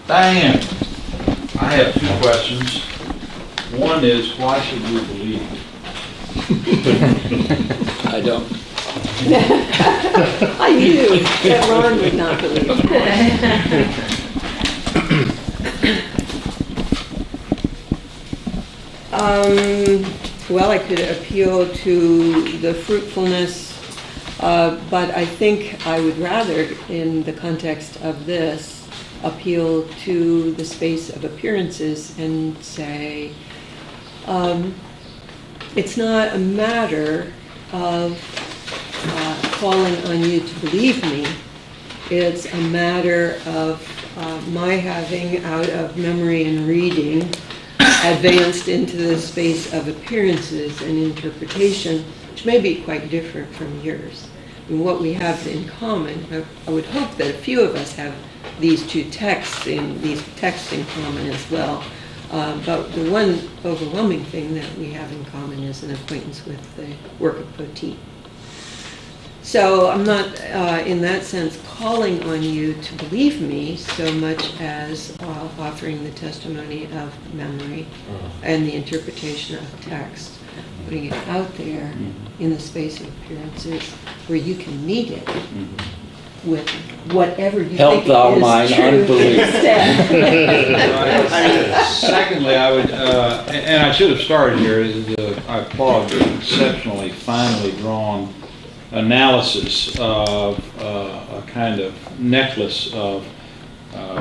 Diane, I have two questions. One is, why should we believe? I don't. I knew that Ron would not believe well, I could appeal to the fruitfulness, but I think I would rather, in the context of this, appeal to the space of appearances and say, it's not a matter of calling on you to believe me. It's a matter of my having, out of memory and reading, advanced into the space of appearances and interpretation, which may be quite different from yours. And what we have in common, I would hope that a few of us have these texts in common as well. But the one overwhelming thing that we have in common is an acquaintance with the work of Poteat. So I'm not, in that sense, calling on you to believe me so much as offering the testimony of memory and the interpretation of text, putting it out there in the space of appearances where you can meet it with whatever you Help think thou is mine true unbelief. instead. Secondly, I would, and I should have started here, I applaud the exceptionally finely drawn analysis of a kind of necklace of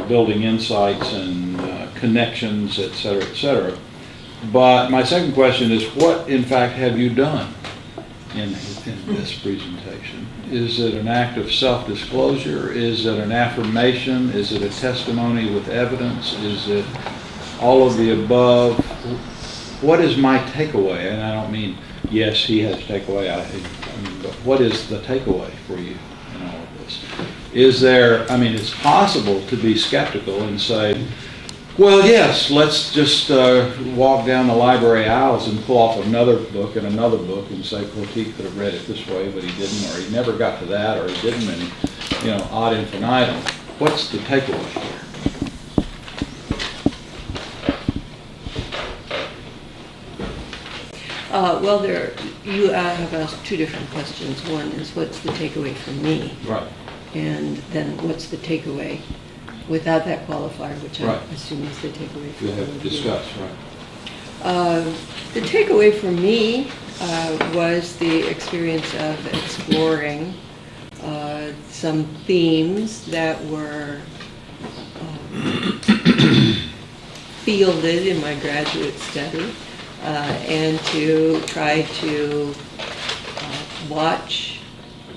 building insights and connections, et cetera, et cetera. But my second question is, what in fact have you done in this presentation? Is it an act of self-disclosure? Is it an affirmation? Is it a testimony with evidence? Is it all of the above? What is my takeaway? And I don't mean, yes, he has takeaway, but what is the takeaway for you in all of this? Is there, it's possible to be skeptical and say, well, yes, let's just walk down the library aisles and pull off another book and say Poteat could have read it this way, but he didn't, or he never got to that, or he didn't, and, ad infinitum. What's the takeaway here? Well, you have asked two different questions. One is, what's the takeaway from me? Right. And then, what's the takeaway without that qualifier, which I Right. assume is the takeaway from We have discussed, right. The takeaway for me was the experience of exploring some themes that were fielded in my graduate study, and to try to watch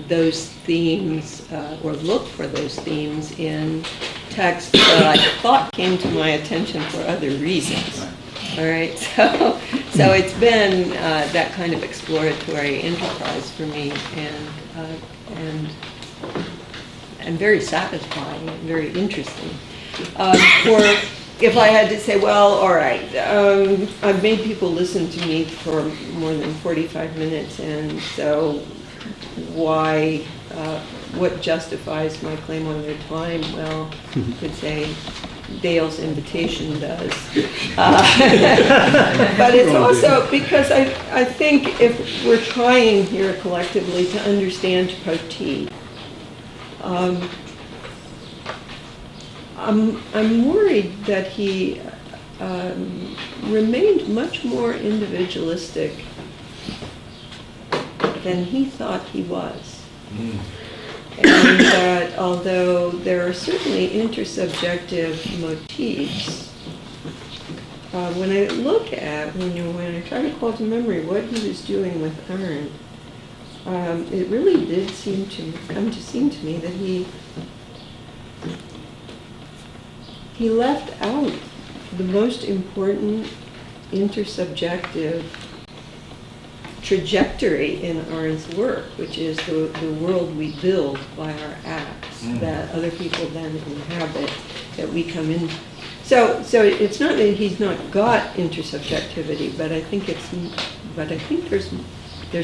those themes or look for those themes in texts that I thought came to my attention for other reasons. All right, so it's been that kind of exploratory enterprise for me, and very satisfying and very interesting. If I had to say, well, all right, I've made people listen to me for more than 45 minutes, and so what justifies my claim on their time? Well, you could say Dale's invitation does. But it's also because I think if we're trying here collectively to understand Poteat, I'm worried that he remained much more individualistic than he thought he was. And that although there are certainly intersubjective motifs, when I look at, when I try to call to memory what he was doing with Ern, it really did seem to me that he left out the most important intersubjective trajectory in Ern's work, which is the world we build by our acts that other people then inhabit, that we come in. So it's not that he's not got intersubjectivity, but I think there's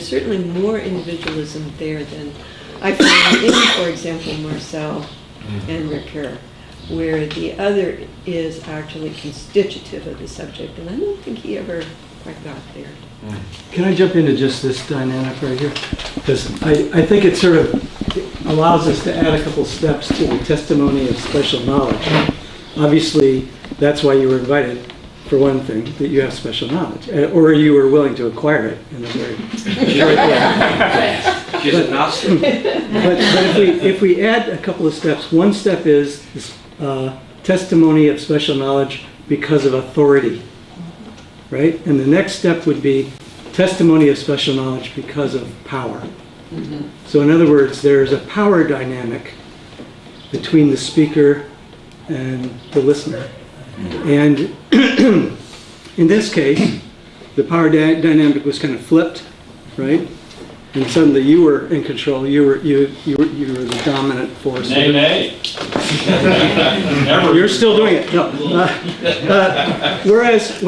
certainly more individualism there than I find in, for example, Marcel and Ricoeur. where the other is actually constitutive of the subject. And I don't think he ever quite got there. Can I jump into just this dynamic right here? Because I think it sort of allows us to add a couple steps to the testimony of special knowledge. Obviously, that's why you were invited, for one thing, that you have special knowledge, or you were willing to acquire it in a very short way. She's a Gnostic. But if we add a couple of steps, one step is this, testimony of special knowledge because of authority, right? And the next step would be testimony of special knowledge because of power. So in other words, there's a power dynamic between the speaker and the listener. And in this case, the power dynamic was kind of flipped, right? And suddenly you were in control. You were the dominant force. Nay, nay. You're still doing it. No. Whereas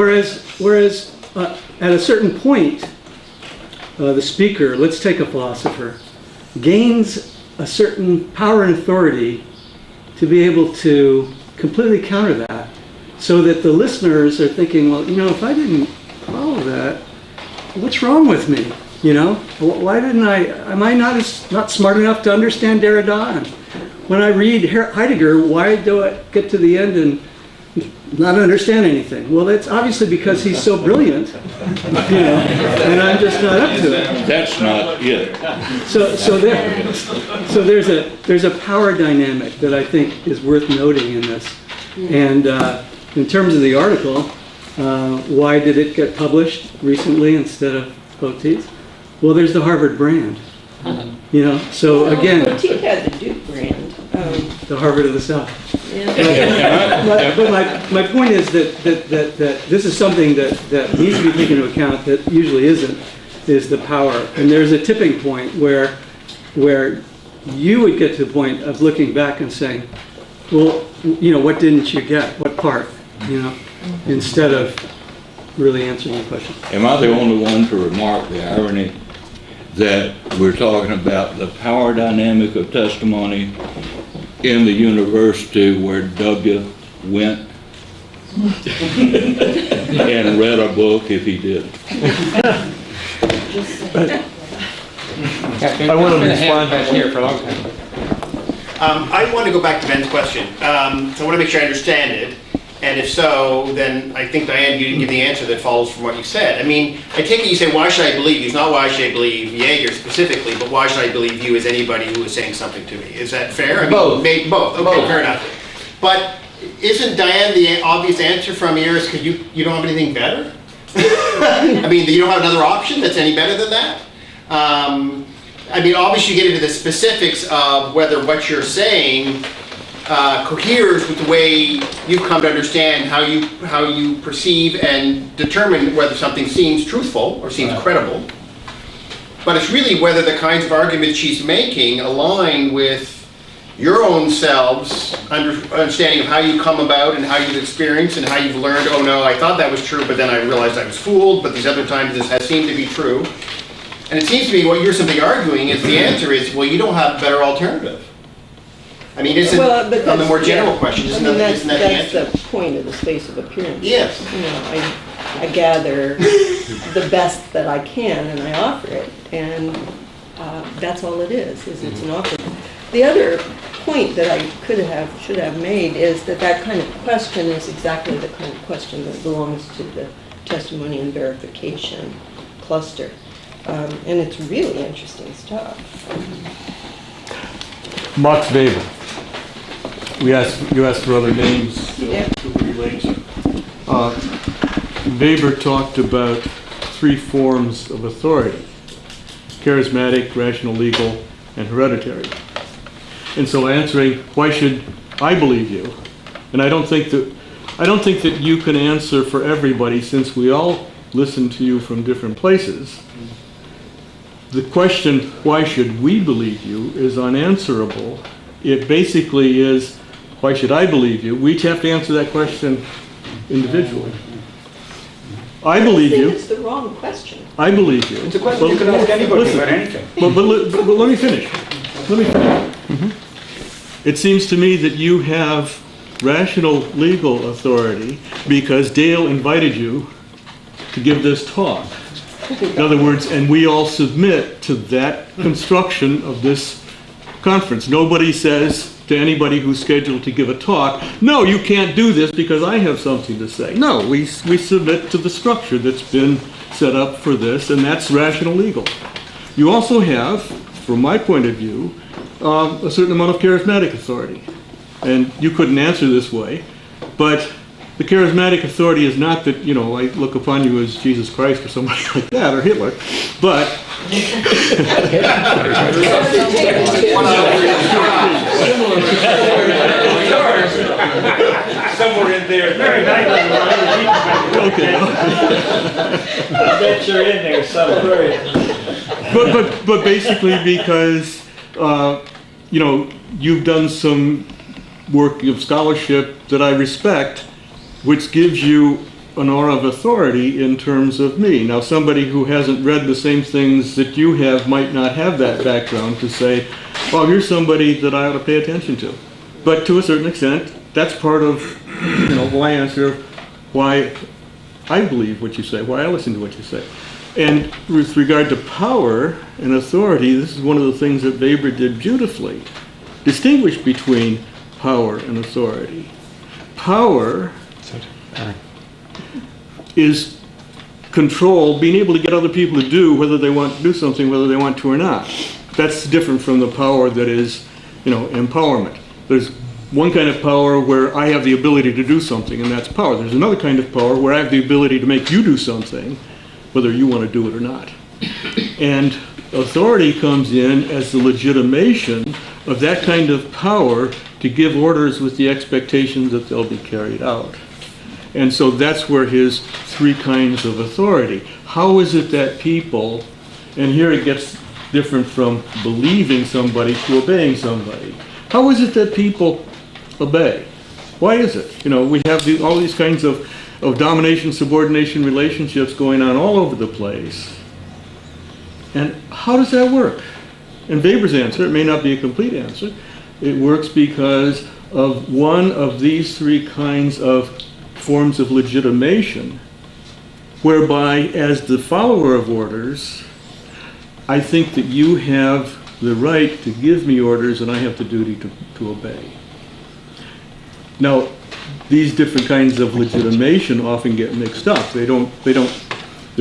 at a certain point, the speaker, let's take a philosopher, gains a certain power and authority to be able to completely counter that, so that the listeners are thinking, well, if I didn't follow that, what's wrong with me? Why didn't am I not smart enough to understand Derrida? And when I read Heidegger, why do I get to the end and not understand anything? Well, that's obviously because he's so brilliant, and I'm just not up to it. That's not it. So there's a power dynamic that I think is worth noting in this. And in terms of the article, why did it get published recently instead of Poteat? Well, there's the Harvard brand, So again, Poteat had the Duke brand. the Harvard of the South. Yeah. But my point is that this is something that needs to be taken into account that usually isn't, is the power. And there's a tipping point where you would get to the point of looking back and saying, well, what didn't you get? What part? Instead of really answering the question. Am I the only one to remark the irony that we're talking about the power dynamic of testimony in the university where W went and read a book if he did? I want to respond here for a long time. I want to go back to Ben's question. So I want to make sure I understand it. And if so, then I think, Diane, you didn't give the answer that follows from what you said. I mean, I take it you say, why should I believe you? It's not why should I believe Yeager specifically, but why should I believe you as anybody who is saying something to me? Is that fair? I mean, Both. Both. Okay, Both. fair enough. But isn't, Diane, the obvious answer from here is because you don't have anything better? I mean, you don't have another option that's any better than that? I mean, obviously you get into the specifics of whether what you're saying coheres with the way you've come to understand how you perceive and determine whether something seems truthful or seems credible. But it's really whether the kinds of arguments she's making align with your own selves understanding of how you come about and how you've experienced and how you've learned, oh no, I thought that was true, but then I realized I was fooled, but these other times this has seemed to be true. And it seems to me what you're simply arguing is the answer is, well, you don't have a better alternative. I mean, isn't, But on the more general yeah. question, isn't I mean, that the answer? That's the point of the space of appearance. Yes. I gather the best that I can and I offer it. And that's all it is it's an offer. The other point that I should have made is that kind of question is exactly the kind of question that belongs to the testimony and verification cluster. And it's really interesting stuff. Max Weber. You asked for other names Yeah. to relate. Weber talked about 3 forms of authority: charismatic, rational, legal, and hereditary. And so answering, why should I believe you? And I don't think that you can answer for everybody, since we all listen to you from different places. The question, why should we believe you, is unanswerable. It basically is, why should I believe you? We each have to answer that question individually. I believe you. I think it's the wrong question. I believe you. It's a question you can ask anybody about anything. But let me finish. It seems to me that you have rational legal authority because Dale invited you to give this talk. In other words, and we all submit to that construction of this conference. Nobody says to anybody who's scheduled to give a talk, no, you can't do this because I have something to say. No, we submit to the structure that's been set up for this, and that's rational legal. You also have, from my point of view, a certain amount of charismatic authority. And you couldn't answer this way, but the charismatic authority is not that, you know, I look upon you as Jesus Christ or somebody like that, or Hitler, but Somewhere in there. Very nice. okay. I bet you're in there somewhere. But basically because, you know, you've done some work of scholarship that I respect, which gives you an aura of authority in terms of me. Now, somebody who hasn't read the same things that you have might not have that background to say, well, here's somebody that I ought to pay attention to. But to a certain extent, that's part of, you know, my answer, why I believe what you say, why I listen to what you say. And with regard to power and authority, this is one of the things that Weber did beautifully. Distinguish between power and authority. Power is control, being able to get other people to do whether they want to do something, whether they want to or not. That's different from the power that is, you know, empowerment. There's one kind of power where I have the ability to do something, and that's power. There's another kind of power where I have the ability to make you do something, whether you want to do it or not. And authority comes in as the legitimation of that kind of power to give orders with the expectation that they'll be carried out. And so that's where his three kinds of authority. How is it that people, and here it gets different from believing somebody to obeying somebody. How is it that people obey? Why is it? You know, we have all these kinds of domination, subordination relationships going on all over the place. And how does that work? And Weber's answer, it may not be a complete answer, it works because of one of these three kinds of forms of legitimation, whereby as the follower of orders, I think that you have the right to give me orders and I have the duty to obey. Now, these different kinds of legitimation often get mixed up. They're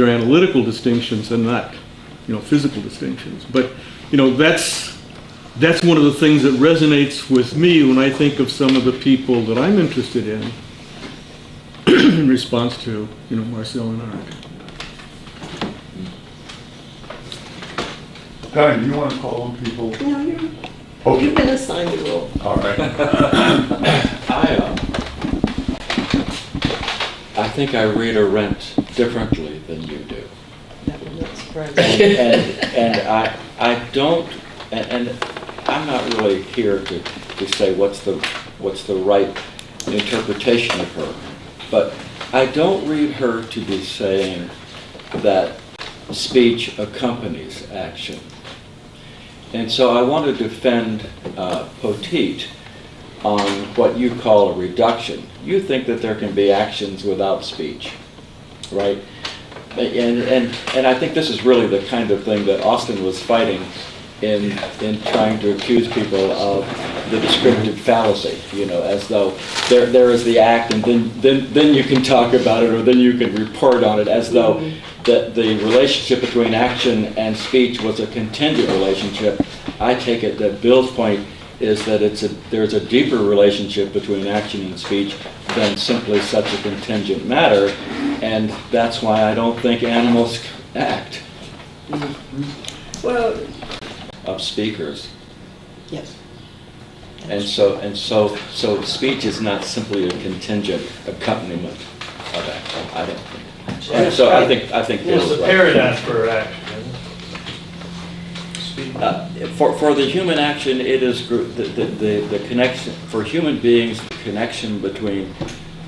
analytical distinctions and not, you know, physical distinctions. But, you know, that's one of the things that resonates with me when I think of some of the people that I'm interested in in response to, you know, Marcel and Art. Diane, do you want to call on people? No, Okay. you've been assigned the role. All right. I think I read Arendt differently than you do. That will not surprise me. And I don't, and I'm not really here to say what's the right interpretation of her, but I don't read her to be saying that speech accompanies action. And so I want to defend Poteat on what you call a reduction. You think that there can be actions without speech, right? And I think this is really the kind of thing that Austin was fighting in trying to accuse people of the descriptive fallacy, you know, as though there is the act and then you can talk about it or then you can report on it, as though the relationship between action and speech was a contingent relationship. I take it that Bill's point is that there's a deeper relationship between action and speech than simply such a contingent matter, and that's why I don't think animals act. Well, Of speakers. yes. And so speech is not simply a contingent accompaniment of action, I don't think. And so I think It's Bill's a right. paradigm for action. For the human action, it is the connection, for human beings, the connection between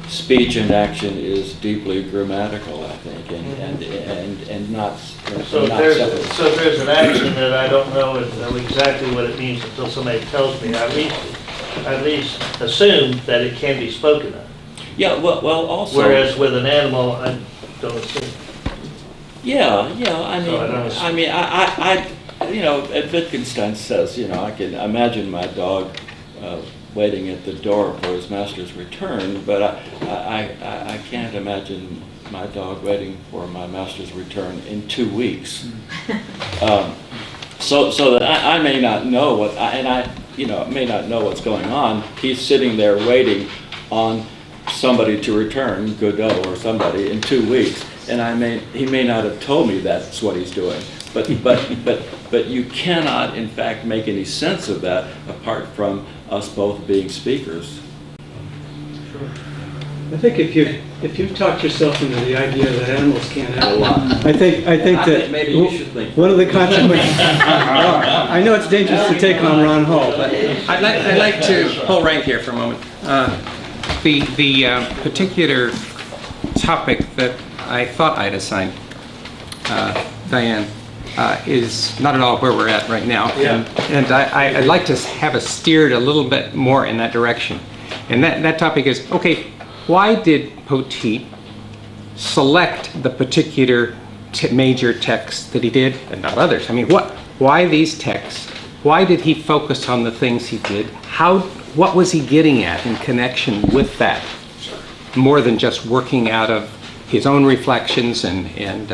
speech and action is deeply grammatical, I think, and not So not if separate. there's an action that I don't know exactly what it means until somebody tells me, I read at least assume that it can be spoken of. Yeah, well, also. Whereas with an animal, I don't assume. Yeah, So I don't- I mean, I, Wittgenstein says, I can imagine my dog waiting at the door for his master's return, but I can't imagine my dog waiting for my master's return in 2 weeks. So that I may not know may not know what's going on. He's sitting there waiting on somebody to return, Godot or somebody, in 2 weeks, and he may not have told me that's what he's doing. But you cannot, in fact, make any sense of that apart from us both being speakers. I think if you've talked yourself into the idea that animals can't have a lot, I think that Maybe you should think. one of the consequences. I know it's dangerous to take on Ron Hall, but I'd like to pull rank here for a moment. The particular topic that I thought I'd assigned, Diane, is not at all where we're at right now. Yeah. And I'd like to have us steered a little bit more in that direction. And that topic is, okay, why did Poteat select the particular major texts that he did and not others? I mean, why these texts? Why did he focus on the things he did? What was he getting at in connection with that? More than just working out of his own reflections and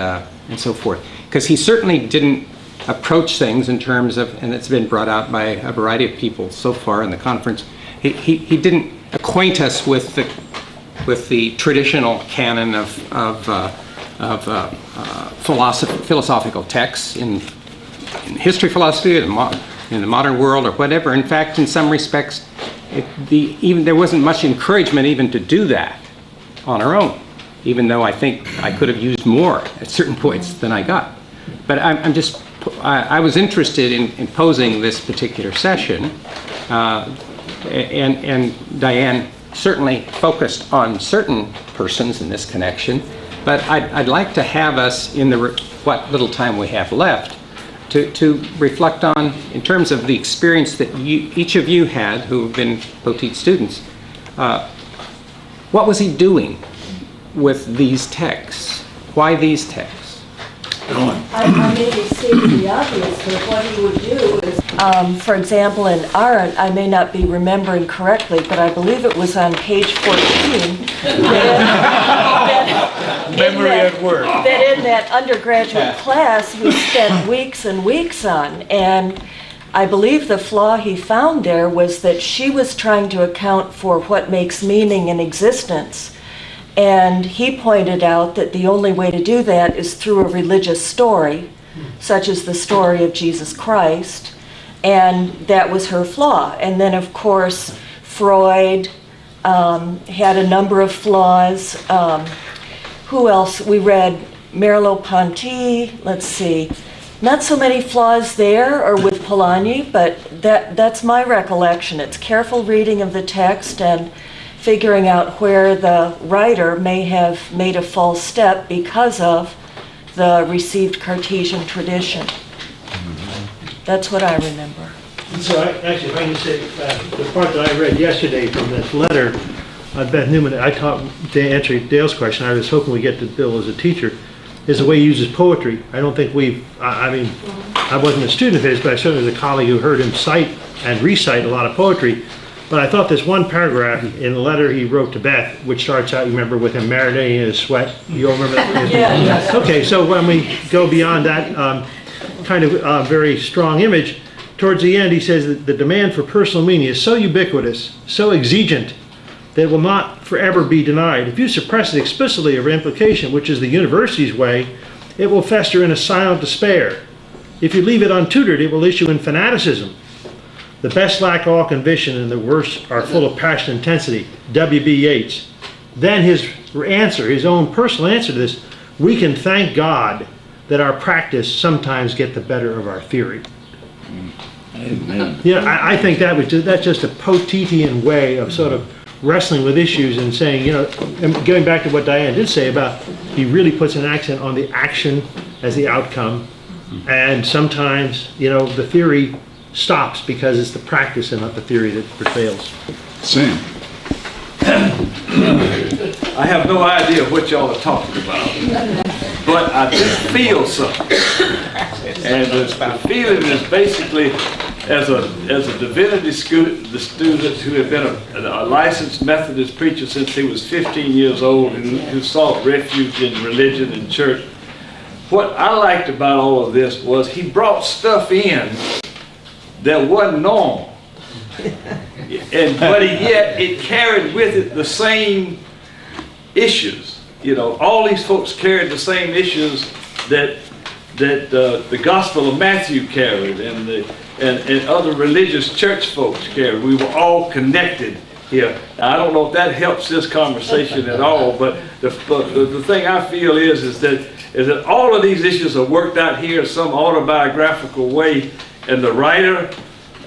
so forth. Because he certainly didn't approach things in terms of, and it's been brought out by a variety of people so far in the conference, he didn't acquaint us with the traditional canon of philosophical texts in history philosophy, in the modern world, or whatever. In fact, in some respects, there wasn't much encouragement even to do that on our own, even though I think I could have used more at certain points than I got. But I was interested in posing this particular session, and Diane certainly focused on certain persons in this connection, but I'd like to have us, in what little time we have left, to reflect on, in terms of the experience that each of you had who have been Poteat students, what was he doing with these texts? Why these texts? I may be stating the obvious, but what he would do is, for example, in Arendt, I may not be remembering correctly, but I believe it was on page 14. Memory at work. That in that undergraduate class we spent weeks and weeks on. And I believe the flaw he found there was that she was trying to account for what makes meaning in existence. And he pointed out that the only way to do that is through a religious story, such as the story of Jesus Christ, and that was her flaw. And then, of course, Freud had a number of flaws. Who else? We read Merleau-Ponty, let's see. Not so many flaws there, or with Polanyi, but that's my recollection. It's careful reading of the text and figuring out where the writer may have made a false step because of the received Cartesian tradition. That's what I remember. So actually, if I can say, the part that I read yesterday from this letter, Beth Newman, I taught, to answer Dale's question, I was hoping we get to Bill as a teacher, is the way he uses poetry. I don't think I mean, I wasn't a student of his, but I certainly was a colleague who heard him cite and recite a lot of poetry. But I thought this one paragraph in the letter he wrote to Beth, which starts out, you remember, with him marinating in his sweat. You all remember that? Yeah. Okay, so when we go beyond that kind of very strong image, towards the end he says that the demand for personal meaning is so ubiquitous, so exigent, that it will not forever be denied. If you suppress it explicitly over implication, which is the university's way, it will fester in a silent despair. If you leave it untutored, it will issue in fanaticism. The best lack all conviction and the worst are full of passion and intensity. W.B. Yeats. Then his answer, his own personal answer to this, we can thank God that our practice sometimes get the better of our theory. Amen. Yeah, I think that's just a Poteatian way of sort of wrestling with issues and saying, and going back to what Diane did say about, he really puts an accent on the action as the outcome. And sometimes, the theory stops because it's the practice and not the theory that prevails. Sam? I have no idea what y'all are talking about, but I just feel something. And the feeling is basically, as a divinity student who had been a licensed Methodist preacher since he was 15 years old and who sought refuge in religion and church, what I liked about all of this was he brought stuff in that wasn't normal. But yet it carried with it the same issues. You know, all these folks carried the same issues that the Gospel of Matthew carried and other religious church folks carried. We were all connected here. Now, I don't know if that helps this conversation at all, but the thing I feel is that all of these issues are worked out here in some autobiographical way, and the writer,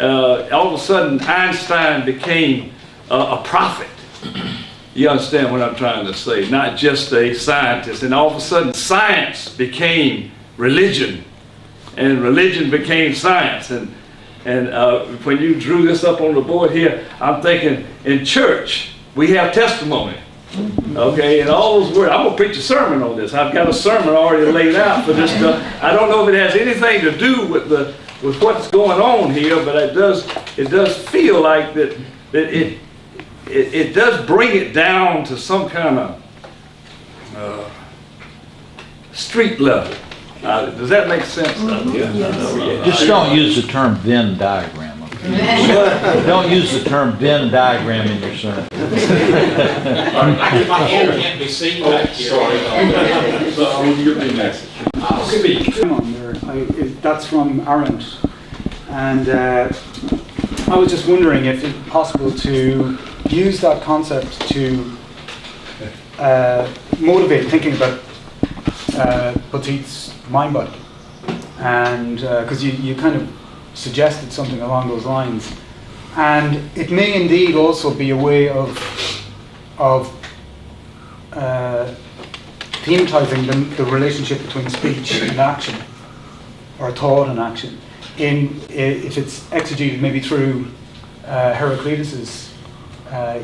all of a sudden Einstein became a prophet. You understand what I'm trying to say? Not just a scientist. And all of a sudden science became religion, and religion became science. And when you drew this up on the board here, I'm thinking in church we have testimony. Okay, and all those words, I'm going to preach a sermon on this. I've got a sermon already laid out for this stuff. I don't know if it has anything to do with what's going on here, but it does feel like that it does bring it down to some kind of street level. Does that make sense? Just don't use the term Venn diagram. Okay? Don't use the term Venn diagram in your sermon. My hand can't be seen back here. That's from Arendt, and I was just wondering if it's possible to use that concept to motivate thinking about Poteat's mind body, and because you kind of suggested something along those lines, and it may indeed also be a way of thematizing the relationship between speech and action, or thought and action, if it's exegeted maybe through Heraclitus's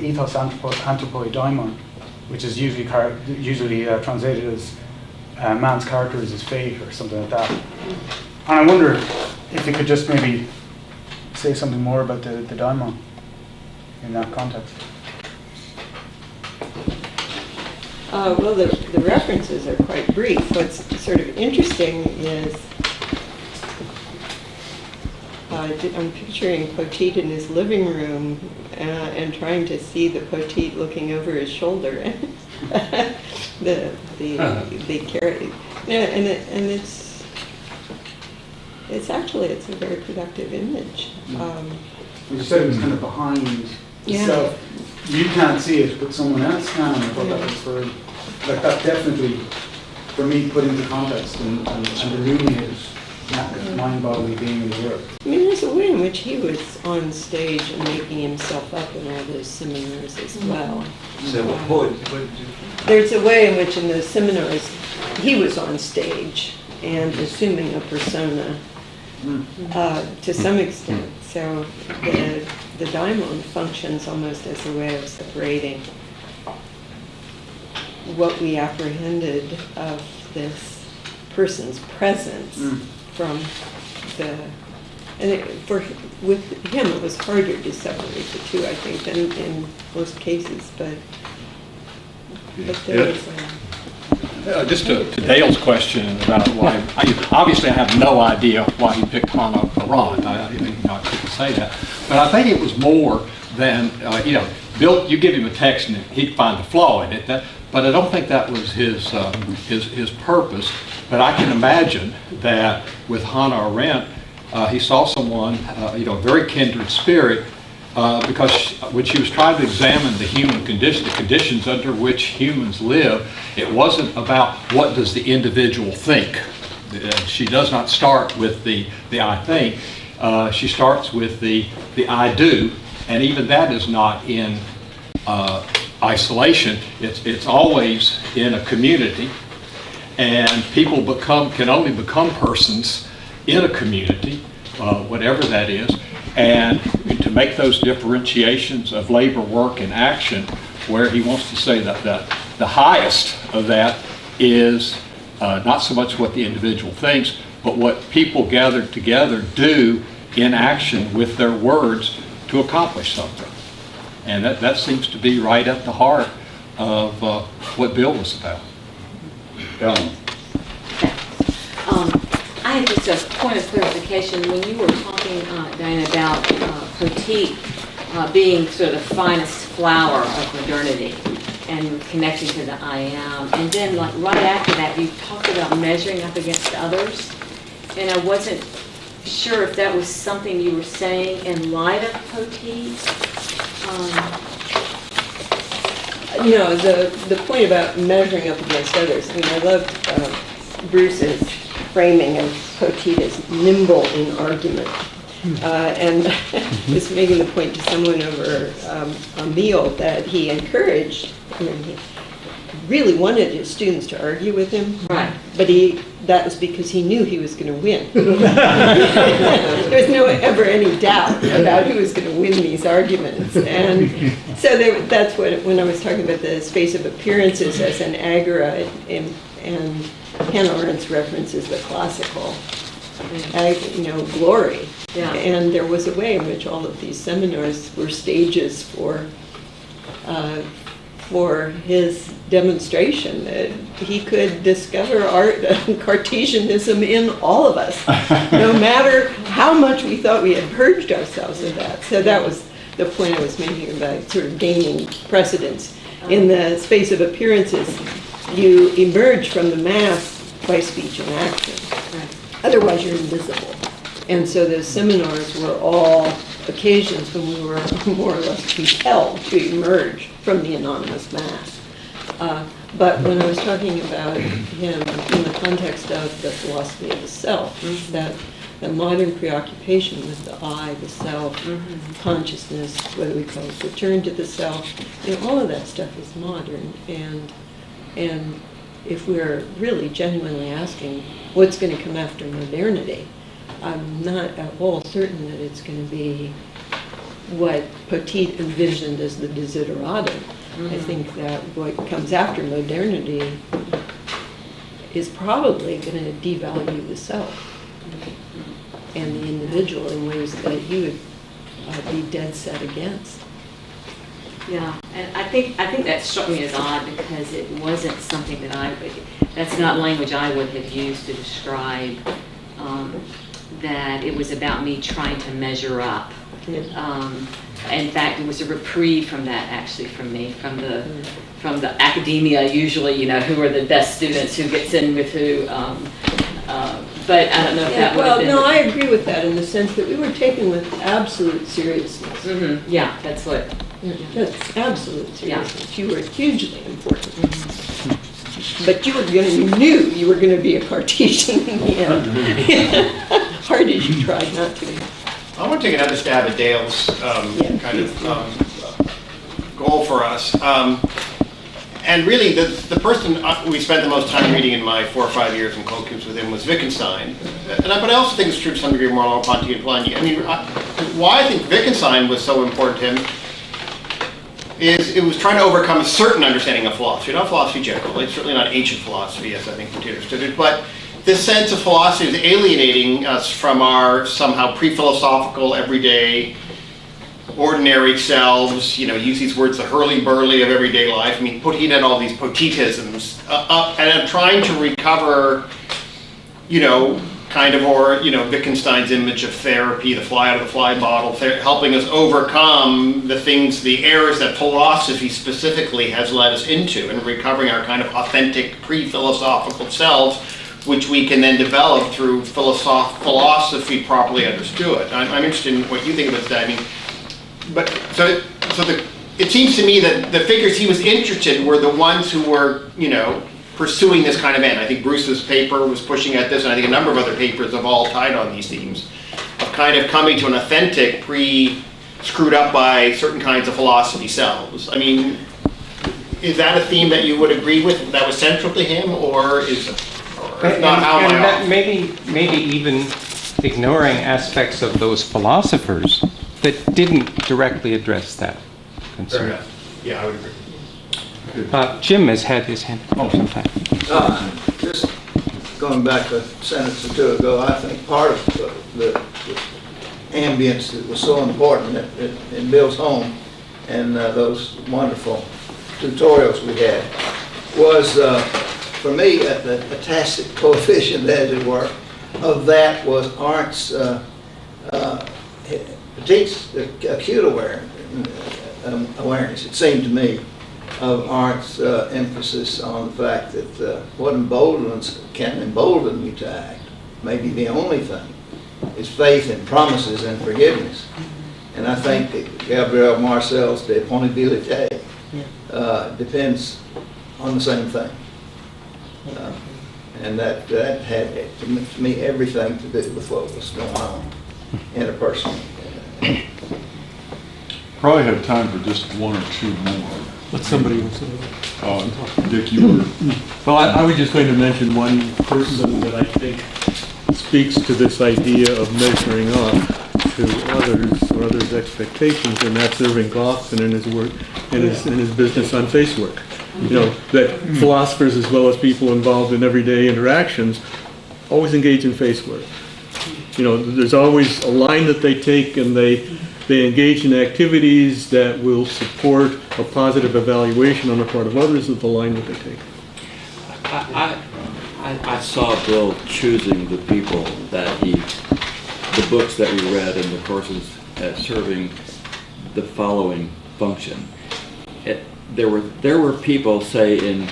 ethos anthropoi daimon, which is usually translated as man's character is his fate, or something like that. And I wonder if you could just maybe say something more about the daimon in that context. Well, the references are quite brief. What's sort of interesting is I'm picturing Poteat in his living room and trying to see the Poteat looking over his shoulder. the carrot, and it's a very productive image. You said it was kind of behind itself. You can't see it, but someone else can. I thought that was that definitely, for me, put into context and illuminated that mind bodily being of the work. I mean, there's a way in which he was on stage and making himself up in all those seminars as well. There's a way in which in those seminars he was on stage and assuming a persona to some extent. So the daimon functions almost as a way of separating what we apprehended of this person's presence from with him it was harder to separate the two, I think, than in most cases, but there was just to Dale's question about why, obviously I have no idea why he picked Hannah Arendt. I couldn't say that. But I think it was more than, Bill, you give him a text and he'd find a flaw in it. But I don't think that was his purpose. But I can imagine that with Hannah Arendt, he saw someone, very kindred spirit, because when she was trying to examine the human condition, the conditions under which humans live, it wasn't about what does the individual think. She does not start with the I think. She starts with the I do, and even that is not in isolation. It's always in a community, and people can only become persons in a community whatever that is, and to make those differentiations of labor, work, and action, where he wants to say that the highest of that is not so much what the individual thinks, but what people gathered together do in action with their words to accomplish something. And that seems to be right at the heart of what Bill was about. Ellen. I had just a point of clarification. When you were talking, Diane, about Poteat being sort of the finest flower of modernity and connecting to the I am, and then like right after that, you talked about measuring up against others, and I wasn't sure if that was something you were saying in light of Poteat. No, the point about measuring up against others, I mean, I loved Bruce's framing of Poteat as nimble in argument. And was making the point to someone over a meal that he encouraged, I mean, he really wanted his students to argue with him. Right. But that was because he knew he was going to win. There was ever any doubt about who was going to win these arguments. And so that's what, when I was talking about the space of appearances as an agora, and Hannah Arendt's references the classical, glory. Yeah. And there was a way in which all of these seminars were stages for his demonstration that he could discover art and Cartesianism in all of us, no matter how much we thought we had purged ourselves of that. So that was the point I was making about sort of gaining precedence. In the space of appearances, you emerge from the mass by speech and action. Right. Otherwise, you're invisible. And so those seminars were all occasions when we were more or less compelled to emerge from the anonymous mass. But when I was talking about him in the context of the philosophy of the self, that the modern preoccupation with the I, the self, consciousness, whether we call it return to the self, all of that stuff is modern. And if we're really genuinely asking what's going to come after modernity, I'm not at all certain that it's going to be what Poteat envisioned as the desideratum. I think that what comes after modernity is probably going to devalue the self and the individual in ways that you would be dead set against. Yeah, and I think that struck me as odd because it wasn't something that's not language I would have used to describe that it was about me trying to measure up. In fact, it was a reprieve from that, actually, from me, from the academia. Usually, who are the best students, who gets in with who. But I don't know if that would have been. No, I agree with that in the sense that we were taken with absolute seriousness. Yeah, that's what. Just absolute seriousness. You were hugely important. But you knew you were going to be a Cartesian in the end. Hard as you tried not to. I want to take another stab at Dale's goal for us. And really, the person we spent the most time reading in my 4 or 5 years in colloquiums with him was Wittgenstein. But I also think it's true to some degree of Merleau-Ponty and Polanyi. I mean, why I think Wittgenstein was so important to him is it was trying to overcome a certain understanding of philosophy, not philosophy generally, certainly not ancient philosophy as I think Poteat understood it, but this sense of philosophy is alienating us from our somehow pre-philosophical, everyday, ordinary selves, use these words, the hurly-burly of everyday life. I mean, Poteat had all these Poteatisms, and I'm trying to recover, Wittgenstein's image of therapy, the fly out of the fly bottle, helping us overcome the errors that philosophy specifically has led us into, and recovering our kind of authentic pre-philosophical selves, which we can then develop through philosophy properly understood. I'm interested in what you think about that. I mean, but it seems to me that the figures he was interested in were the ones who were, pursuing this kind of end. I think Bruce's paper was pushing at this, and I think a number of other papers have all tied on these themes of kind of coming to an authentic, screwed up by certain kinds of philosophy selves. I mean, is that a theme that you would agree with, that was central to him, or is it? Or if not, how am I off? Maybe even ignoring aspects of those philosophers that didn't directly address that concern. Yeah, I would agree. Jim has had his hand up some time. Just going back a sentence or two ago, I think part of the ambience that was so important in Bill's home and those wonderful tutorials we had was, for me, the tacit coefficient, as it were, of that was Arndt's Poteat's acute awareness, it seemed to me, of Arndt's emphasis on the fact that what can embolden you to act, maybe the only thing, is faith in promises and forgiveness. And I think that Gabriel Marcel's De Ponibilité depends on the same thing. And that had, to me, everything to do with what was going on interpersonally. Probably have time for just one or two more. Let somebody else. Dick, you were... Well, I was just going to mention one person that I think speaks to this idea of measuring up to others or others' expectations, and that's Irving Goffman in his work, in his business on face work. You know, that philosophers as well as people involved in everyday interactions always engage in face work. You know, there's always a line that they take, and they engage in activities that will support a positive evaluation on the part of others of the line that they take. I saw Bill choosing the people that the books that we read and the courses as serving the following function. There were people, say in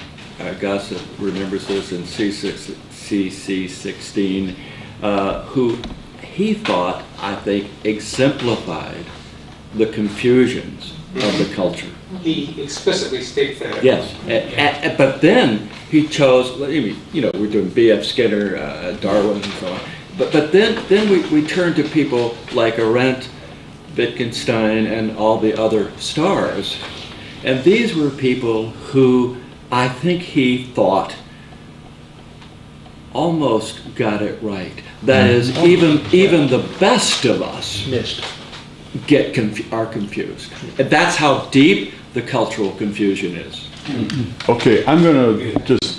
Gus remembers this in CC16, who he thought, I think, exemplified the confusions of the culture. He explicitly states that. Yes, but then he chose, you know, we're doing B.F. Skinner, Darwin, and so on. But then we turn to people like Arendt, Wittgenstein, and all the other stars. And these were people who I think he thought almost got it right. That is, even the best of us are confused. And that's how deep the cultural confusion is. Okay, I'm going to just